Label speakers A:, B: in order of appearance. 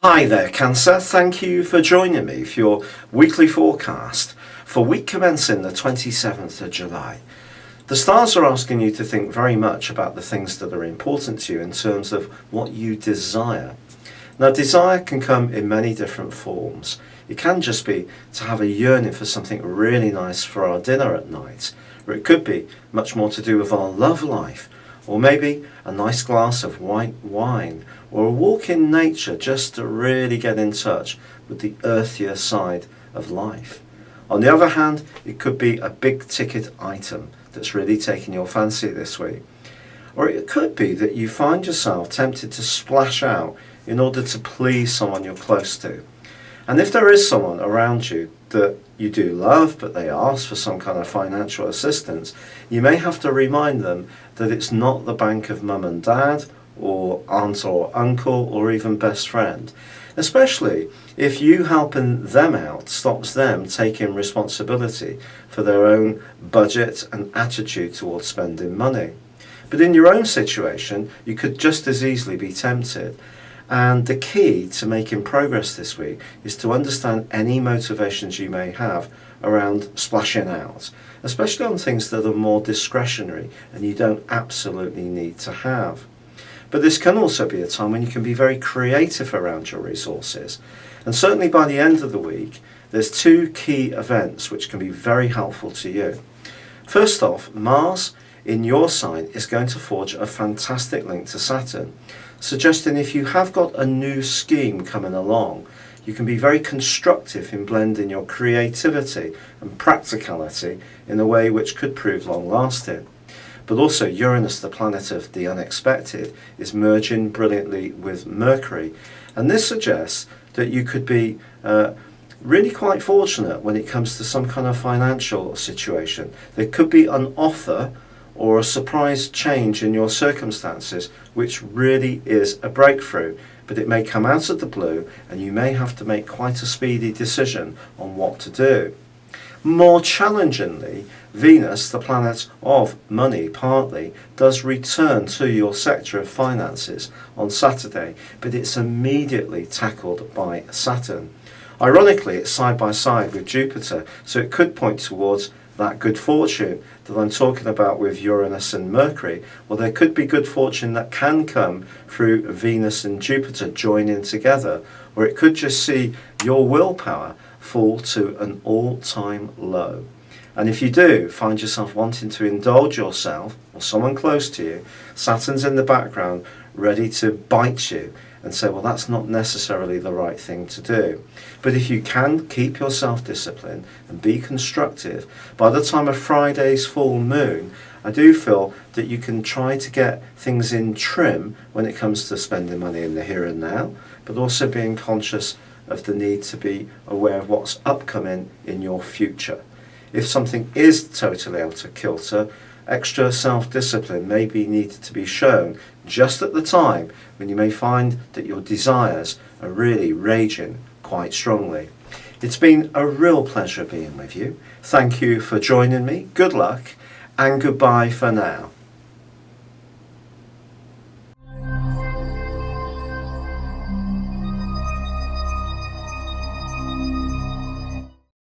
A: Hi there, Cancer. Thank you for joining me for your weekly forecast for week commencing the 27th of July. The stars are asking you to think very much about the things that are important to you in terms of what you desire. Now, desire can come in many different forms. It can just be to have a yearning for something really nice for our dinner at night, or it could be much more to do with our love life, or maybe a nice glass of white wine, or a walk in nature just to really get in touch with the earthier side of life. On the other hand, it could be a big ticket item that's really taking your fancy this week. Or it could be that you find yourself tempted to splash out in order to please someone you're close to. And if there is someone around you that you do love, but they ask for some kind of financial assistance, you may have to remind them that it's not the bank of mum and dad, or aunt or uncle, or even best friend. Especially if you helping them out stops them taking responsibility for their own budget and attitude towards spending money. But in your own situation, you could just as easily be tempted. And the key to making progress this week is to understand any motivations you may have around splashing out, especially on things that are more discretionary and you don't absolutely need to have. But this can also be a time when you can be very creative around your resources. And certainly by the end of the week, there's two key events which can be very helpful to you. First off, Mars in your sign is going to forge a fantastic link to Saturn, suggesting if you have got a new scheme coming along, you can be very constructive in blending your creativity and practicality in a way which could prove long-lasting. But also Uranus, the planet of the unexpected, is merging brilliantly with Mercury, and this suggests that you could be really quite fortunate when it comes to some kind of financial situation. There could be an offer or a surprise change in your circumstances which really is a breakthrough, but it may come out of the blue and you may have to make quite a speedy decision on what to do. More challengingly, Venus, the planet of money partly, does return to your sector of finances on Saturday, but it's immediately tackled by Saturn. Ironically, it's side by side with Jupiter, so it could point towards that good fortune that I'm talking about with Uranus and Mercury. Well, there could be good fortune that can come through Venus and Jupiter joining together, or it could just see your willpower fall to an all-time low. And if you do find yourself wanting to indulge yourself or someone close to you, Saturn's in the background ready to bite you and say, well, that's not necessarily the right thing to do. But if you can keep your self-discipline and be constructive, by the time of Friday's full moon, I do feel that you can try to get things in trim when it comes to spending money in the here and now, but also being conscious of the need to be aware of what's upcoming in your future. If something is totally out of kilter, extra self-discipline may be needed to be shown just at the time when you may find that your desires are really raging quite strongly. It's been a real pleasure being with you. Thank you for joining me. Good luck and goodbye for now.